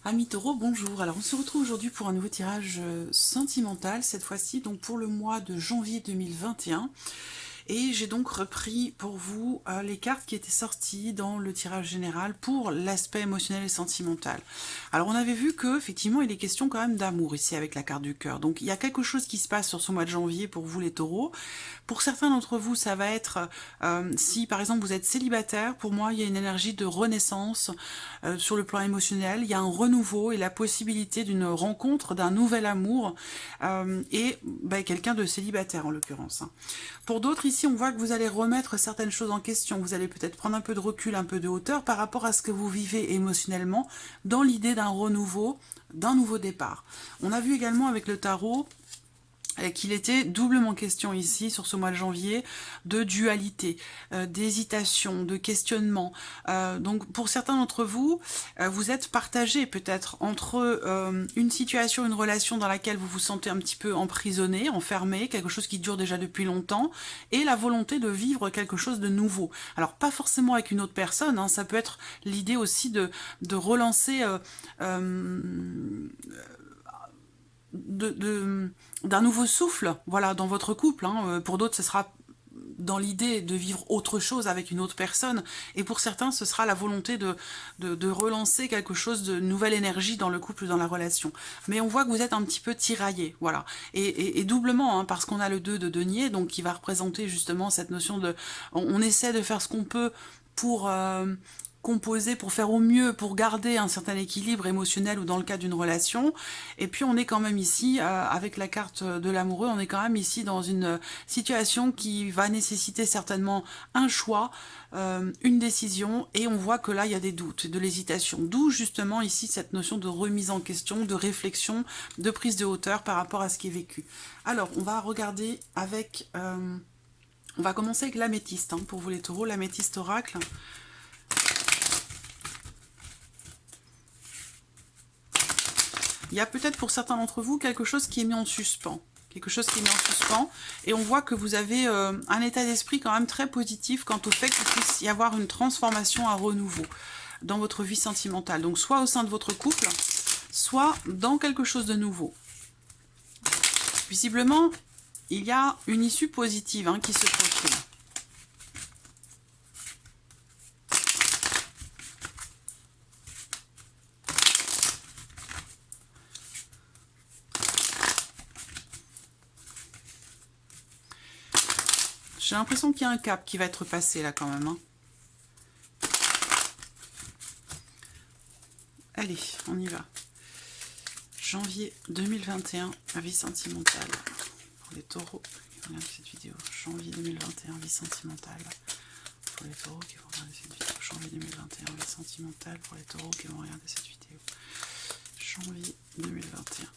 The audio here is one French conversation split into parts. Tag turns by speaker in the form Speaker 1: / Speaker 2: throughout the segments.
Speaker 1: Amis Taureau, bonjour. Alors on se retrouve aujourd'hui pour un nouveau tirage sentimental, cette fois-ci donc pour le mois de janvier 2021. Et j'ai donc repris pour vous les cartes qui étaient sorties dans le tirage général pour l'aspect émotionnel et sentimental. Alors on avait vu que effectivement il est question quand même d'amour ici avec la carte du cœur. Donc il y a quelque chose qui se passe sur ce mois de janvier pour vous les taureaux. Pour certains d'entre vous, ça va être si par exemple vous êtes célibataire, pour moi il y a une énergie de renaissance sur le plan émotionnel, il y a un renouveau et la possibilité d'une rencontre, d'un nouvel amour et quelqu'un de célibataire en l'occurrence. Pour d'autres ici, on voit que vous allez remettre certaines choses en question, vous allez peut-être prendre un peu de recul, un peu de hauteur par rapport à ce que vous vivez émotionnellement dans l'idée d'un renouveau, d'un nouveau départ. On a vu également avec le tarot qu'il était doublement question ici, sur ce mois de janvier, de dualité, d'hésitation, de questionnement. Donc pour certains d'entre vous, vous êtes partagés peut-être entre une situation, une relation dans laquelle vous vous sentez un petit peu emprisonné, enfermé, quelque chose qui dure déjà depuis longtemps, et la volonté de vivre quelque chose de nouveau. Alors pas forcément avec une autre personne, hein, ça peut être l'idée aussi de relancer... d'un nouveau souffle, voilà, dans votre couple. Hein. Pour d'autres, ce sera dans l'idée de vivre autre chose avec une autre personne. Et pour certains, ce sera la volonté de relancer quelque chose de nouvelle énergie dans le couple, dans la relation. Mais on voit que vous êtes un petit peu tiraillé, voilà. Et doublement, hein, parce qu'on a le 2 de denier, donc qui va représenter justement cette notion de... On essaie de faire ce qu'on peut pour... composer pour faire au mieux, pour garder un certain équilibre émotionnel ou dans le cas d'une relation. Et puis on est quand même ici, avec la carte de l'amoureux, on est quand même ici dans une situation qui va nécessiter certainement un choix, une décision, et on voit que là il y a des doutes, de l'hésitation. D'où justement ici cette notion de remise en question, de réflexion, de prise de hauteur par rapport à ce qui est vécu. Alors on va regarder avec... on va commencer avec l'améthyste, hein, pour vous les taureaux, l'améthyste oracle. Il y a peut-être pour certains d'entre vous quelque chose qui est mis en suspens. Quelque chose qui est mis en suspens. Et on voit que vous avez un état d'esprit quand même très positif quant au fait qu'il puisse y avoir une transformation, un renouveau dans votre vie sentimentale. Donc soit au sein de votre couple, soit dans quelque chose de nouveau. Visiblement, il y a une issue positive, hein, qui se profile. J'ai l'impression qu'il y a un cap qui va être passé là quand même. Hein. Allez, on y va. Janvier 2021, la vie sentimentale. Pour les taureaux qui vont regarder cette vidéo. Janvier 2021, vie sentimentale. Pour les taureaux qui vont regarder cette vidéo. Janvier 2021, vie sentimentale. Pour les taureaux qui vont regarder cette vidéo. Janvier 2021.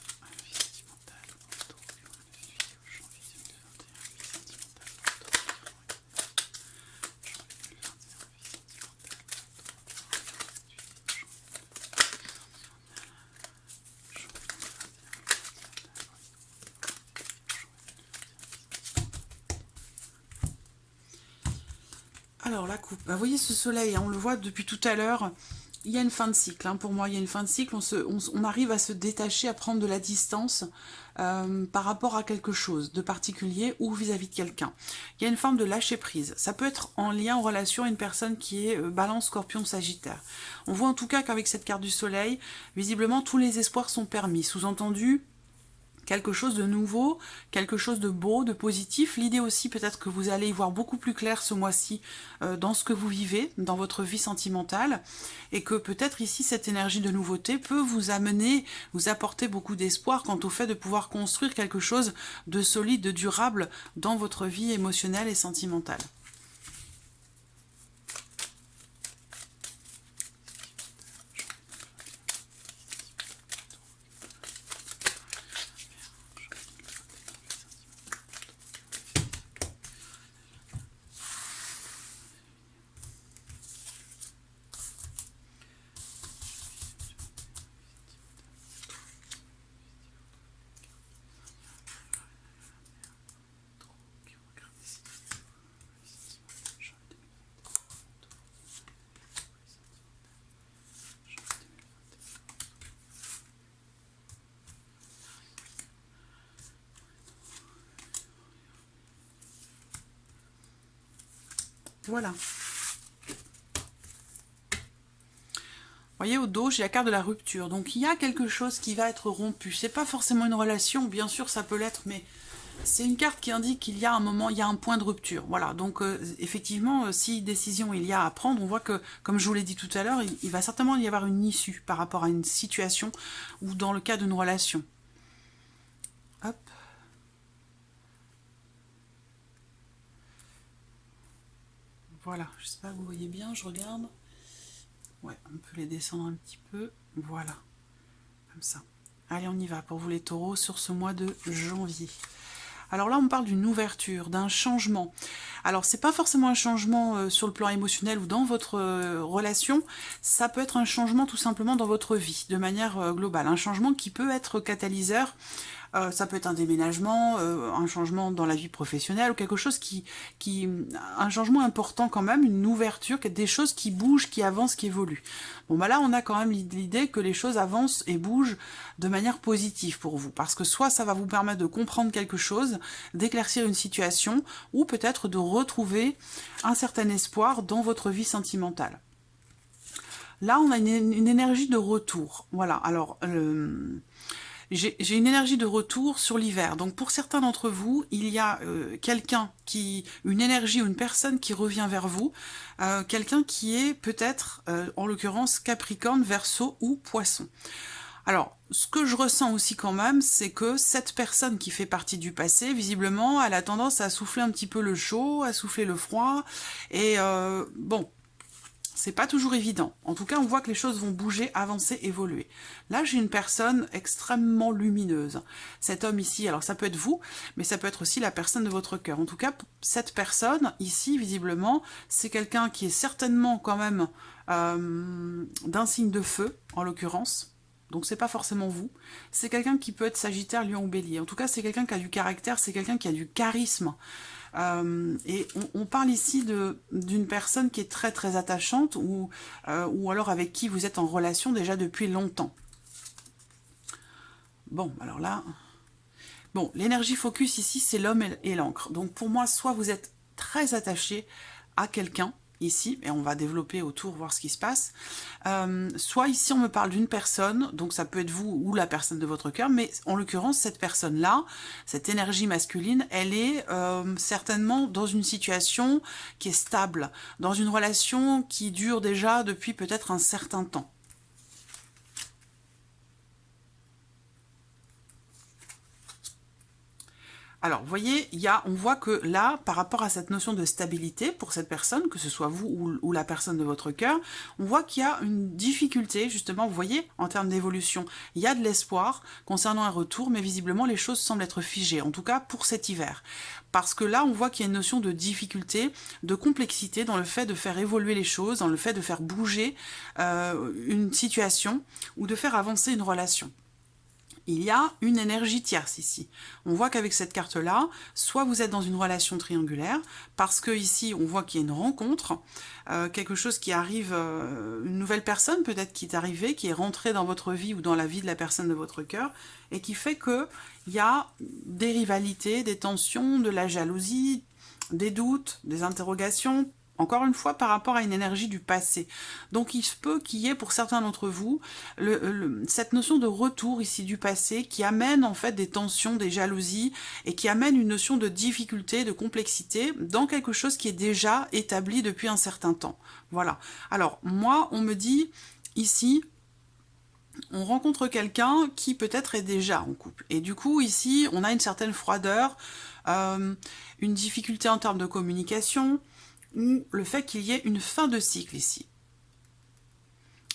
Speaker 1: Alors la coupe, vous voyez ce soleil, hein, on le voit depuis tout à l'heure, il y a une fin de cycle, hein, pour moi il y a une fin de cycle, on arrive à se détacher, à prendre de la distance par rapport à quelque chose de particulier ou vis-à-vis de quelqu'un. Il y a une forme de lâcher prise, ça peut être en lien, en relation à une personne qui est Balance, Scorpion, Sagittaire. On voit en tout cas qu'avec cette carte du soleil, visiblement tous les espoirs sont permis, sous-entendu, quelque chose de nouveau, quelque chose de beau, de positif. L'idée aussi peut-être que vous allez y voir beaucoup plus clair ce mois-ci dans ce que vous vivez, dans votre vie sentimentale, et que peut-être ici cette énergie de nouveauté peut vous amener, vous apporter beaucoup d'espoir quant au fait de pouvoir construire quelque chose de solide, de durable dans votre vie émotionnelle et sentimentale. Voilà. Vous voyez, au dos, j'ai la carte de la rupture. Donc, il y a quelque chose qui va être rompu. C'est pas forcément une relation, bien sûr, ça peut l'être, mais c'est une carte qui indique qu'il y a un moment, il y a un point de rupture. Voilà, donc effectivement, si décision il y a à prendre, on voit que, comme je vous l'ai dit tout à l'heure, il va certainement y avoir une issue par rapport à une situation ou dans le cas d'une relation. Hop. Voilà, j'espère que vous voyez bien, je regarde. Ouais, on peut les descendre un petit peu. Voilà, comme ça. Allez, on y va pour vous les taureaux sur ce mois de janvier. Alors là, on parle d'une ouverture, d'un changement. Alors, c'est pas forcément un changement sur le plan émotionnel ou dans votre relation, ça peut être un changement tout simplement dans votre vie, de manière globale. Un changement qui peut être catalyseur. Ça peut être un déménagement, un changement dans la vie professionnelle, ou quelque chose un changement important quand même, une ouverture, des choses qui bougent, qui avancent, qui évoluent. Bon bah là on a quand même l'idée que les choses avancent et bougent de manière positive pour vous, parce que soit ça va vous permettre de comprendre quelque chose, d'éclaircir une situation, ou peut-être de retrouver un certain espoir dans votre vie sentimentale. Là on a une énergie de retour, voilà, alors j'ai une énergie de retour sur l'hiver. Donc pour certains d'entre vous, il y a une énergie ou une personne qui revient vers vous, quelqu'un qui est peut-être, en l'occurrence, Capricorne, Verseau ou Poisson. Alors, ce que je ressens aussi quand même, c'est que cette personne qui fait partie du passé, visiblement, elle a tendance à souffler un petit peu le chaud, à souffler le froid, et bon... C'est pas toujours évident. En tout cas, on voit que les choses vont bouger, avancer, évoluer. Là, j'ai une personne extrêmement lumineuse. Cet homme ici, alors ça peut être vous, mais ça peut être aussi la personne de votre cœur. En tout cas, cette personne ici, visiblement, c'est quelqu'un qui est certainement quand même d'un signe de feu, en l'occurrence. Donc c'est pas forcément vous. C'est quelqu'un qui peut être Sagittaire, Lion ou Bélier. En tout cas, c'est quelqu'un qui a du caractère, c'est quelqu'un qui a du charisme. Et on parle ici d'une personne qui est très très attachante ou alors avec qui vous êtes en relation déjà depuis longtemps. Bon, alors là... Bon, l'énergie focus ici, c'est l'homme et l'encre. Donc pour moi, soit vous êtes très attaché à quelqu'un, ici, et on va développer autour, voir ce qui se passe. Soit ici, on me parle d'une personne, donc ça peut être vous ou la personne de votre cœur, mais en l'occurrence, cette personne-là, cette énergie masculine, elle est certainement dans une situation qui est stable, dans une relation qui dure déjà depuis peut-être un certain temps. Alors, vous voyez, on voit que là, par rapport à cette notion de stabilité pour cette personne, que ce soit vous ou la personne de votre cœur, on voit qu'il y a une difficulté, justement, vous voyez, en termes d'évolution. Il y a de l'espoir concernant un retour, mais visiblement, les choses semblent être figées, en tout cas pour cet hiver. Parce que là, on voit qu'il y a une notion de difficulté, de complexité dans le fait de faire évoluer les choses, dans le fait de faire bouger une situation ou de faire avancer une relation. Il y a une énergie tierce ici. On voit qu'avec cette carte-là, soit vous êtes dans une relation triangulaire, parce que ici, on voit qu'il y a une rencontre, quelque chose qui arrive, une nouvelle personne peut-être qui est arrivée, qui est rentrée dans votre vie ou dans la vie de la personne de votre cœur, et qui fait qu'il y a des rivalités, des tensions, de la jalousie, des doutes, des interrogations, encore une fois, par rapport à une énergie du passé. Donc, il se peut qu'il y ait, pour certains d'entre vous, cette notion de retour ici du passé qui amène en fait des tensions, des jalousies, et qui amène une notion de difficulté, de complexité dans quelque chose qui est déjà établi depuis un certain temps. Voilà. Alors, moi, on me dit, ici... on rencontre quelqu'un qui peut-être est déjà en couple. Et du coup, ici, on a une certaine froideur, une difficulté en termes de communication, ou le fait qu'il y ait une fin de cycle ici.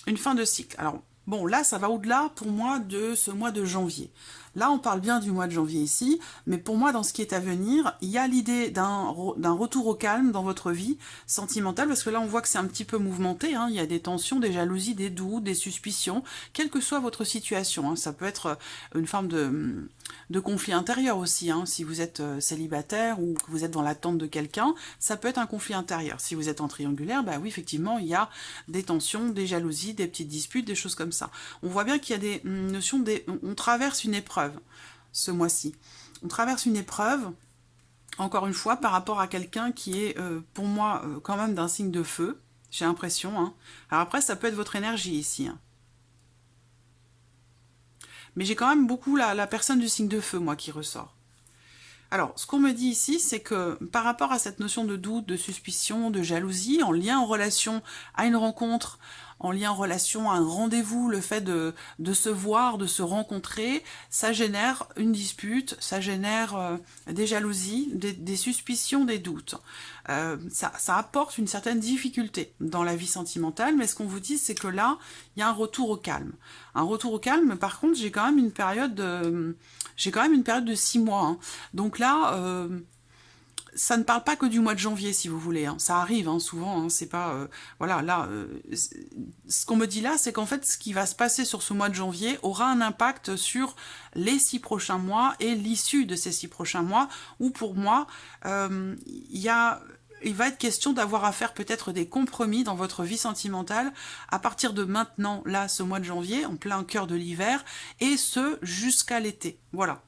Speaker 1: Une fin de cycle. Alors, bon, là, ça va au-delà, pour moi, de ce mois de janvier. Là, on parle bien du mois de janvier ici, mais pour moi, dans ce qui est à venir, il y a l'idée d'un retour au calme dans votre vie sentimentale, parce que là, on voit que c'est un petit peu mouvementé, hein, il y a des tensions, des jalousies, des doutes, des suspicions, quelle que soit votre situation. Hein, ça peut être une forme de conflit intérieur aussi, hein, si vous êtes célibataire ou que vous êtes dans l'attente de quelqu'un, ça peut être un conflit intérieur. Si vous êtes en triangulaire, bah oui, effectivement, il y a des tensions, des jalousies, des petites disputes, des choses comme ça. On voit bien qu'il y a des notions, on traverse une épreuve ce mois-ci. On traverse une épreuve Encore une fois, par rapport à quelqu'un qui est, pour moi, quand même d'un signe de feu, j'ai l'impression. Hein. Alors après, ça peut être votre énergie ici. Hein. Mais j'ai quand même beaucoup la personne du signe de feu, moi, qui ressort. Alors, ce qu'on me dit ici, c'est que par rapport à cette notion de doute, de suspicion, de jalousie, en lien en relation à une rencontre, en lien en relation à un rendez-vous, le fait de se voir, de se rencontrer, ça génère une dispute, ça génère des jalousies, des suspicions, des doutes. Ça apporte une certaine difficulté dans la vie sentimentale, mais ce qu'on vous dit, c'est que là, il y a un retour au calme. Un retour au calme, par contre, j'ai quand même une période de 6 mois. Hein. Donc là, ça ne parle pas que du mois de janvier, si vous voulez. Hein. Ça arrive hein, souvent. Hein, c'est pas voilà. Là, ce qu'on me dit là, c'est qu'en fait, ce qui va se passer sur ce mois de janvier aura un impact sur les 6 prochains mois et l'issue de ces 6 prochains mois. Où pour moi, il va être question d'avoir à faire peut-être des compromis dans votre vie sentimentale à partir de maintenant, là, ce mois de janvier, en plein cœur de l'hiver, et ce, jusqu'à l'été. Voilà.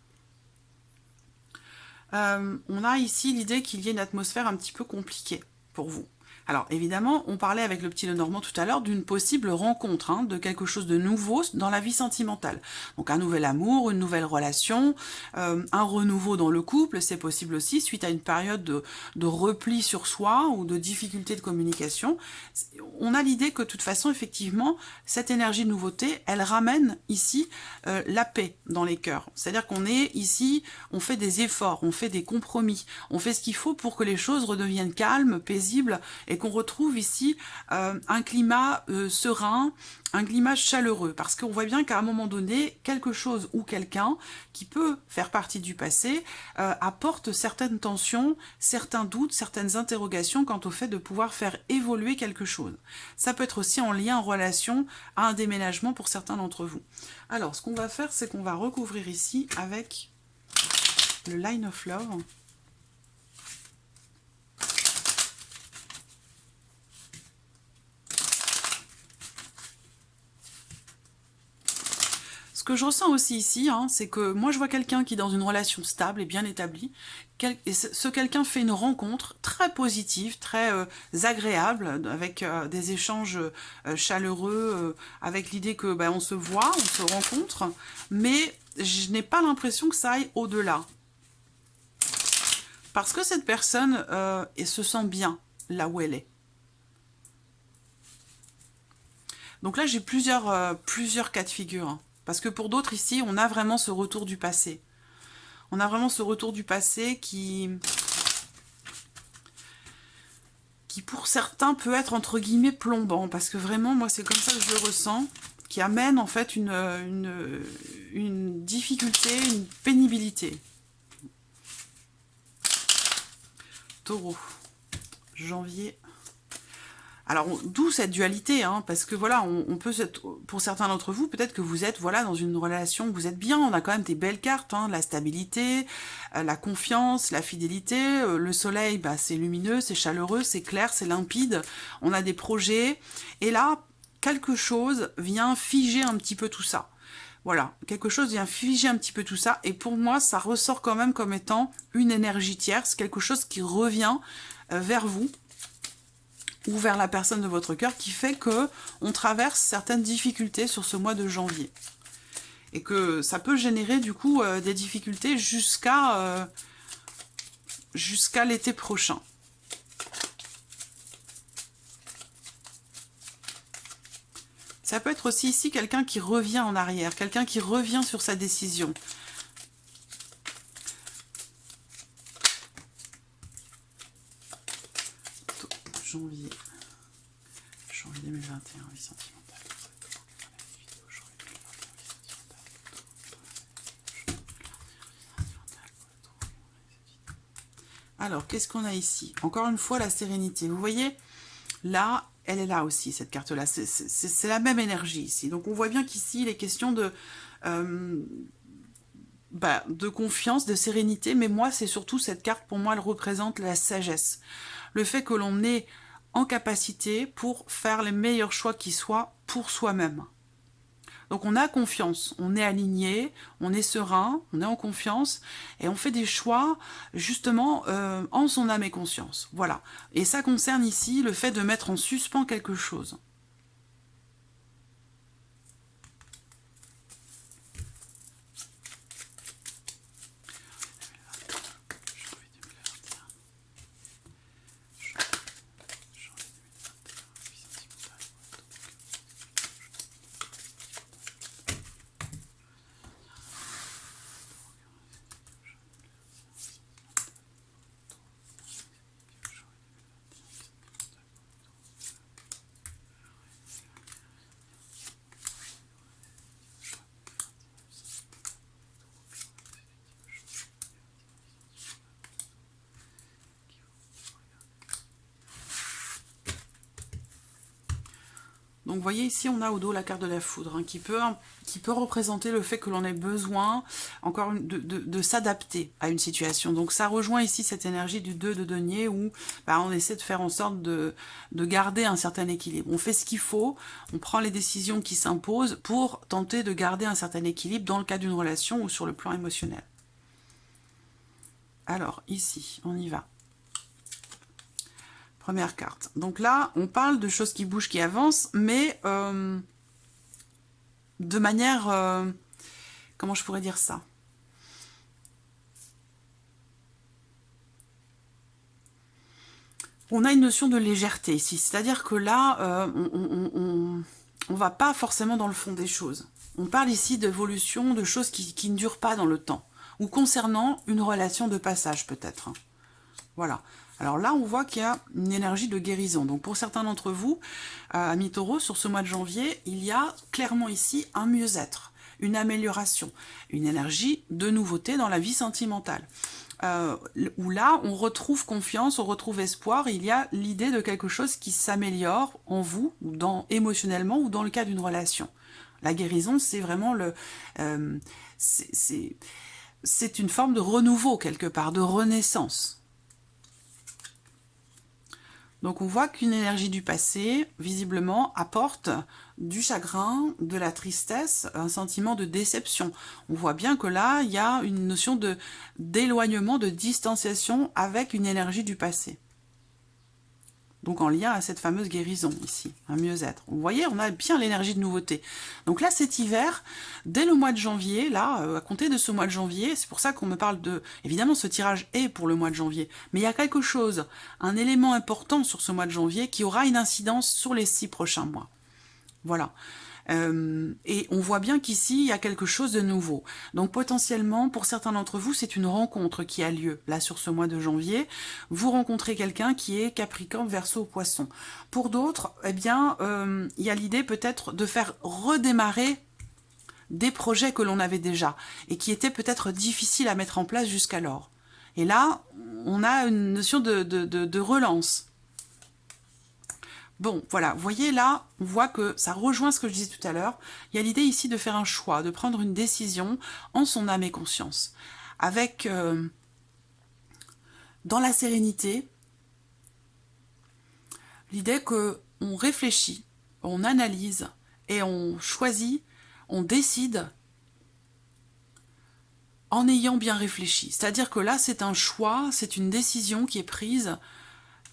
Speaker 1: On a ici l'idée qu'il y ait une atmosphère un petit peu compliquée pour vous. Alors évidemment, on parlait avec le petit Lenormand tout à l'heure d'une possible rencontre, hein, de quelque chose de nouveau dans la vie sentimentale. Donc un nouvel amour, une nouvelle relation, un renouveau dans le couple, c'est possible aussi, suite à une période de repli sur soi ou de difficulté de communication. On a l'idée que de toute façon, effectivement, cette énergie de nouveauté, elle ramène ici la paix dans les cœurs. C'est-à-dire qu'on est ici, on fait des efforts, on fait des compromis, on fait ce qu'il faut pour que les choses redeviennent calmes, paisibles, et qu'on retrouve ici un climat serein, un climat chaleureux, parce qu'on voit bien qu'à un moment donné, quelque chose ou quelqu'un qui peut faire partie du passé apporte certaines tensions, certains doutes, certaines interrogations quant au fait de pouvoir faire évoluer quelque chose. Ça peut être aussi en lien, en relation à un déménagement pour certains d'entre vous. Alors, ce qu'on va faire, c'est qu'on va recouvrir ici avec le Line of Love. Ce que je ressens aussi ici, hein, c'est que moi je vois quelqu'un qui est dans une relation stable et bien établie. Et ce quelqu'un fait une rencontre très positive, très agréable, avec des échanges chaleureux, avec l'idée que on se voit, on se rencontre, mais je n'ai pas l'impression que ça aille au-delà. Parce que cette personne se sent bien là où elle est. Donc là, j'ai plusieurs cas de figure. Hein. Parce que pour d'autres ici, on a vraiment ce retour du passé. On a vraiment ce retour du passé qui pour certains peut être entre guillemets plombant. Parce que vraiment, moi c'est comme ça que je le ressens. Qui amène en fait une difficulté, une pénibilité. Taureau. Janvier. Alors, d'où cette dualité, hein, parce que voilà, on peut, pour certains d'entre vous, peut-être que vous êtes voilà dans une relation, vous êtes bien, on a quand même des belles cartes, hein, la stabilité, la confiance, la fidélité, le soleil, c'est lumineux, c'est chaleureux, c'est clair, c'est limpide, on a des projets, et là, quelque chose vient figer un petit peu tout ça. Voilà, quelque chose vient figer un petit peu tout ça, et pour moi, ça ressort quand même comme étant une énergie tierce, quelque chose qui revient vers vous, ou vers la personne de votre cœur, qui fait que on traverse certaines difficultés sur ce mois de janvier. Et que ça peut générer du coup des difficultés jusqu'à l'été prochain. Ça peut être aussi ici quelqu'un qui revient en arrière, quelqu'un qui revient sur sa décision. Janvier 2021, vie sentimentale. Alors, qu'est-ce qu'on a ici? Encore une fois, la sérénité. Vous voyez, là, elle est là aussi, cette carte-là. C'est la même énergie ici. Donc, on voit bien qu'ici, il est question de confiance, de sérénité. Mais moi, c'est surtout cette carte, pour moi, elle représente la sagesse. Le fait que l'on ait en capacité pour faire les meilleurs choix qui soient pour soi-même. Donc on a confiance, on est aligné, on est serein, on est en confiance et on fait des choix justement en son âme et conscience. Voilà. Et ça concerne ici le fait de mettre en suspens quelque chose. Donc vous voyez ici on a au dos la carte de la foudre hein, qui peut représenter le fait que l'on ait besoin encore de s'adapter à une situation. Donc ça rejoint ici cette énergie du 2 de denier où on essaie de faire en sorte de garder un certain équilibre. On fait ce qu'il faut, on prend les décisions qui s'imposent pour tenter de garder un certain équilibre dans le cas d'une relation ou sur le plan émotionnel. Alors ici on y va. Première carte. Donc là, on parle de choses qui bougent, qui avancent, mais de manière... comment je pourrais dire ça? On a une notion de légèreté ici. C'est-à-dire que là, on va pas forcément dans le fond des choses. On parle ici d'évolution, de choses qui ne durent pas dans le temps. Ou concernant une relation de passage, peut-être. Voilà. Alors là, on voit qu'il y a une énergie de guérison. Donc pour certains d'entre vous, amis Taureau, sur ce mois de janvier, il y a clairement ici un mieux-être, une amélioration, une énergie de nouveauté dans la vie sentimentale. Où là, on retrouve confiance, on retrouve espoir, il y a l'idée de quelque chose qui s'améliore en vous, ou émotionnellement, ou dans le cas d'une relation. La guérison, c'est vraiment c'est une forme de renouveau, quelque part, de renaissance. Donc on voit qu'une énergie du passé, visiblement, apporte du chagrin, de la tristesse, un sentiment de déception. On voit bien que là, il y a une notion d'éloignement, de distanciation avec une énergie du passé. Donc en lien à cette fameuse guérison ici, un mieux-être. Vous voyez, on a bien l'énergie de nouveauté. Donc là, cet hiver, dès le mois de janvier, là, à compter de ce mois de janvier, c'est pour ça qu'on me parle de... Évidemment, ce tirage est pour le mois de janvier, mais il y a quelque chose, un élément important sur ce mois de janvier qui aura une incidence sur les 6 prochains mois. Voilà. Et on voit bien qu'ici, il y a quelque chose de nouveau. Donc potentiellement, pour certains d'entre vous, c'est une rencontre qui a lieu. Là, sur ce mois de janvier, vous rencontrez quelqu'un qui est Capricorne, Verseau, Poisson. Pour d'autres, eh bien, il y a l'idée peut-être de faire redémarrer des projets que l'on avait déjà et qui étaient peut-être difficiles à mettre en place jusqu'alors. Et là, on a une notion de relance. Bon, voilà, vous voyez là, on voit que ça rejoint ce que je disais tout à l'heure. Il y a l'idée ici de faire un choix, de prendre une décision en son âme et conscience. Avec, dans la sérénité, l'idée qu'on réfléchit, on analyse et on choisit, on décide en ayant bien réfléchi. C'est-à-dire que là, c'est un choix, c'est une décision qui est prise...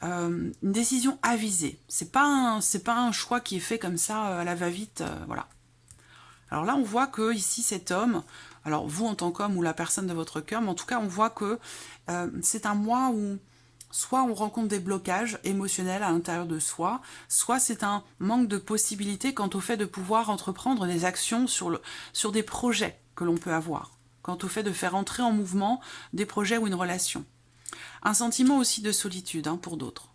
Speaker 1: une décision avisée. C'est pas un choix qui est fait comme ça à la va-vite, voilà. Alors là, on voit que ici cet homme, alors vous en tant qu'homme ou la personne de votre cœur, mais en tout cas, on voit que c'est un mois où soit on rencontre des blocages émotionnels à l'intérieur de soi, soit c'est un manque de possibilités quant au fait de pouvoir entreprendre des actions sur des projets que l'on peut avoir, quant au fait de faire entrer en mouvement des projets ou une relation. Un sentiment aussi de solitude hein, pour d'autres,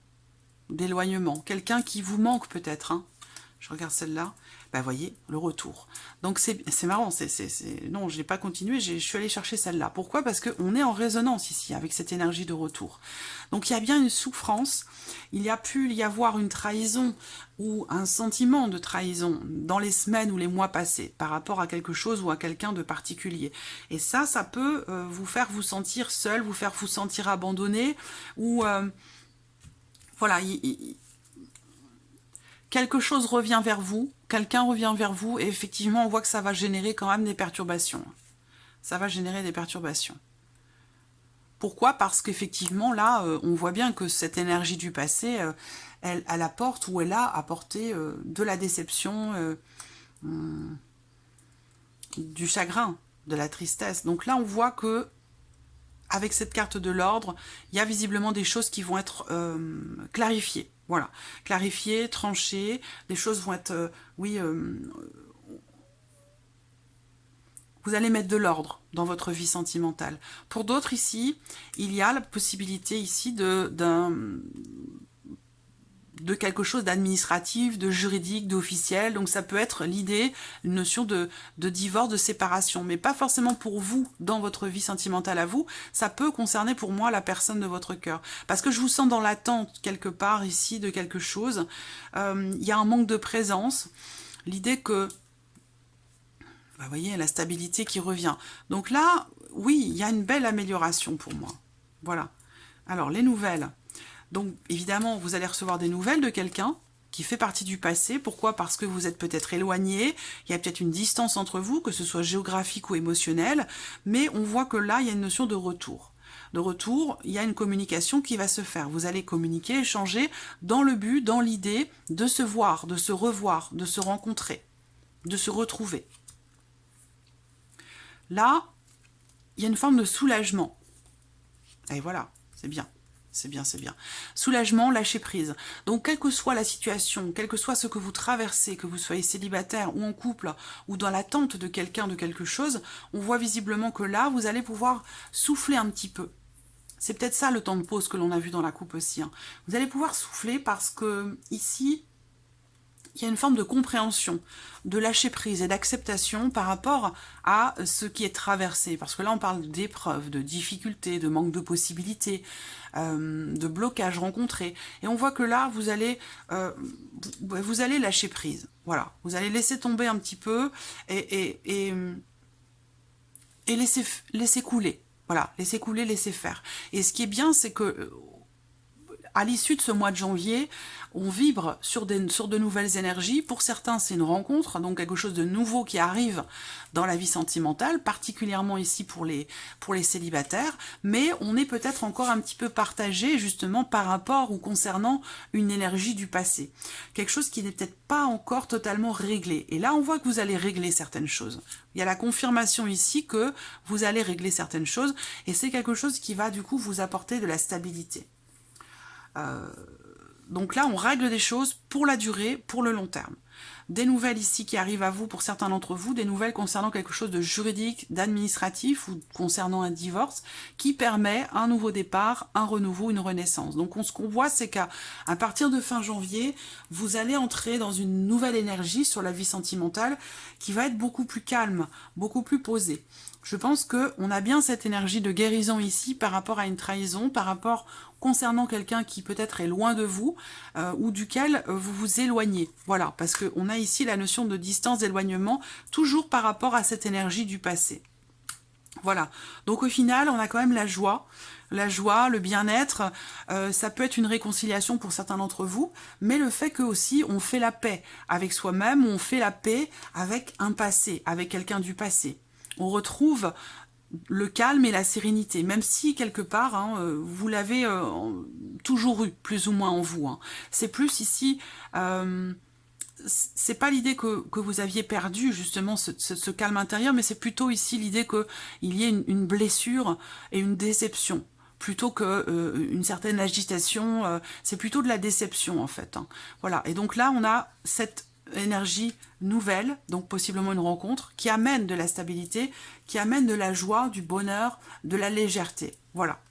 Speaker 1: d'éloignement, quelqu'un qui vous manque peut-être. Hein. Je regarde celle-là, bah voyez, le retour. Donc c'est marrant, non, je n'ai pas continué, je suis allée chercher celle-là. Pourquoi? Parce qu'on est en résonance ici avec cette énergie de retour. Donc il y a bien une souffrance, il y a pu y avoir une trahison ou un sentiment de trahison dans les semaines ou les mois passés par rapport à quelque chose ou à quelqu'un de particulier. Et ça peut vous faire vous sentir seul, vous faire vous sentir abandonné ou... voilà, quelque chose revient vers vous quelqu'un revient vers vous et effectivement, on voit que ça va générer quand même des perturbations. Ça va générer des perturbations. Pourquoi? Parce qu'effectivement, là, on voit bien que cette énergie du passé, elle apporte ou elle a apporté de la déception, du chagrin, de la tristesse. Donc là, on voit que avec cette carte de l'ordre, il y a visiblement des choses qui vont être clarifiées. Voilà, clarifiées, tranchées, les choses vont être, oui, vous allez mettre de l'ordre dans votre vie sentimentale. Pour d'autres ici, il y a la possibilité ici de quelque chose d'administratif, de juridique, d'officiel. Donc ça peut être l'idée, une notion de divorce, de séparation, mais pas forcément pour vous, dans votre vie sentimentale à vous. Ça peut concerner pour moi la personne de votre cœur. Parce que je vous sens dans l'attente quelque part ici de quelque chose. Il y a un manque de présence. L'idée que, bah, vous voyez, la stabilité qui revient. Donc là, oui, il y a une belle amélioration pour moi. Voilà. Alors, les nouvelles. Donc, évidemment, vous allez recevoir des nouvelles de quelqu'un qui fait partie du passé. Pourquoi? Parce que vous êtes peut-être éloigné, il y a peut-être une distance entre vous, que ce soit géographique ou émotionnelle, mais on voit que là, il y a une notion de retour. De retour, il y a une communication qui va se faire. Vous allez communiquer, échanger dans le but, dans l'idée de se voir, de se revoir, de se rencontrer, de se retrouver. Là, il y a une forme de soulagement. Et voilà, c'est bien. C'est bien, c'est bien. Soulagement, lâcher prise. Donc, quelle que soit la situation, quel que soit ce que vous traversez, que vous soyez célibataire ou en couple, ou dans l'attente de quelqu'un, de quelque chose, on voit visiblement que là, vous allez pouvoir souffler un petit peu. C'est peut-être ça le temps de pause que l'on a vu dans la coupe aussi. Hein. Vous allez pouvoir souffler parce que, ici, il y a une forme de compréhension, de lâcher prise et d'acceptation par rapport à ce qui est traversé. Parce que là, on parle d'épreuves, de difficultés, de manque de possibilités, de blocages rencontrés. Et on voit que là, vous allez lâcher prise. Voilà, vous allez laisser tomber un petit peu et laisser couler. Voilà, laisser couler, laisser faire. Et ce qui est bien, c'est que à l'issue de ce mois de janvier, on vibre sur de nouvelles énergies. Pour certains, c'est une rencontre, donc quelque chose de nouveau qui arrive dans la vie sentimentale, particulièrement ici pour les célibataires, mais on est peut-être encore un petit peu partagé justement par rapport ou concernant une énergie du passé. Quelque chose qui n'est peut-être pas encore totalement réglé. Et là, on voit que vous allez régler certaines choses. Il y a la confirmation ici que vous allez régler certaines choses, et c'est quelque chose qui va du coup vous apporter de la stabilité. Donc là, on règle des choses pour la durée, pour le long terme. Des nouvelles ici qui arrivent à vous, pour certains d'entre vous, des nouvelles concernant quelque chose de juridique, d'administratif ou concernant un divorce qui permet un nouveau départ, un renouveau, une renaissance. Donc ce qu'on voit, c'est qu'à partir de fin janvier, vous allez entrer dans une nouvelle énergie sur la vie sentimentale qui va être beaucoup plus calme, beaucoup plus posée. Je pense qu'on a bien cette énergie de guérison ici par rapport à une trahison, par rapport concernant quelqu'un qui peut-être est loin de vous ou duquel vous vous éloignez. Voilà, parce qu'on a ici la notion de distance, d'éloignement, toujours par rapport à cette énergie du passé. Voilà, donc au final, on a quand même la joie, le bien-être, ça peut être une réconciliation pour certains d'entre vous, mais le fait que aussi on fait la paix avec soi-même, on fait la paix avec un passé, avec quelqu'un du passé. On retrouve le calme et la sérénité, même si quelque part, hein, vous l'avez toujours eu, plus ou moins en vous. Hein. C'est plus ici, c'est pas l'idée que vous aviez perdu justement ce calme intérieur, mais c'est plutôt ici l'idée qu'il y ait une blessure et une déception. Plutôt qu'une certaine agitation, c'est plutôt de la déception en fait. Hein. Voilà, et donc là on a cette énergie nouvelle, donc possiblement une rencontre, qui amène de la stabilité, qui amène de la joie, du bonheur, de la légèreté. Voilà.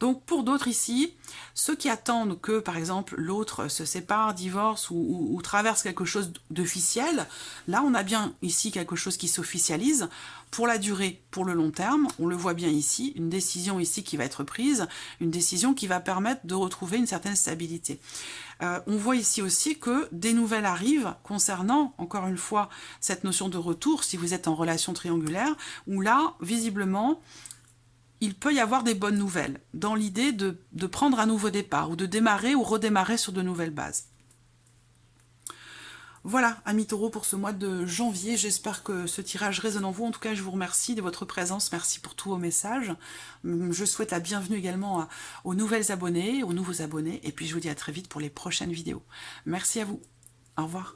Speaker 1: Donc pour d'autres ici, ceux qui attendent que par exemple l'autre se sépare, divorce ou traverse quelque chose d'officiel, là on a bien ici quelque chose qui s'officialise pour la durée, pour le long terme, on le voit bien ici, une décision ici qui va être prise, une décision qui va permettre de retrouver une certaine stabilité. On voit ici aussi que des nouvelles arrivent concernant, encore une fois, cette notion de retour, si vous êtes en relation triangulaire, où là, visiblement, il peut y avoir des bonnes nouvelles, dans l'idée de prendre un nouveau départ, ou de démarrer ou redémarrer sur de nouvelles bases. Voilà, amis taureaux, pour ce mois de janvier. J'espère que ce tirage résonne en vous. En tout cas, je vous remercie de votre présence. Merci pour tous vos messages. Je souhaite la bienvenue également aux nouvelles abonnés, aux nouveaux abonnés. Et puis, je vous dis à très vite pour les prochaines vidéos. Merci à vous. Au revoir.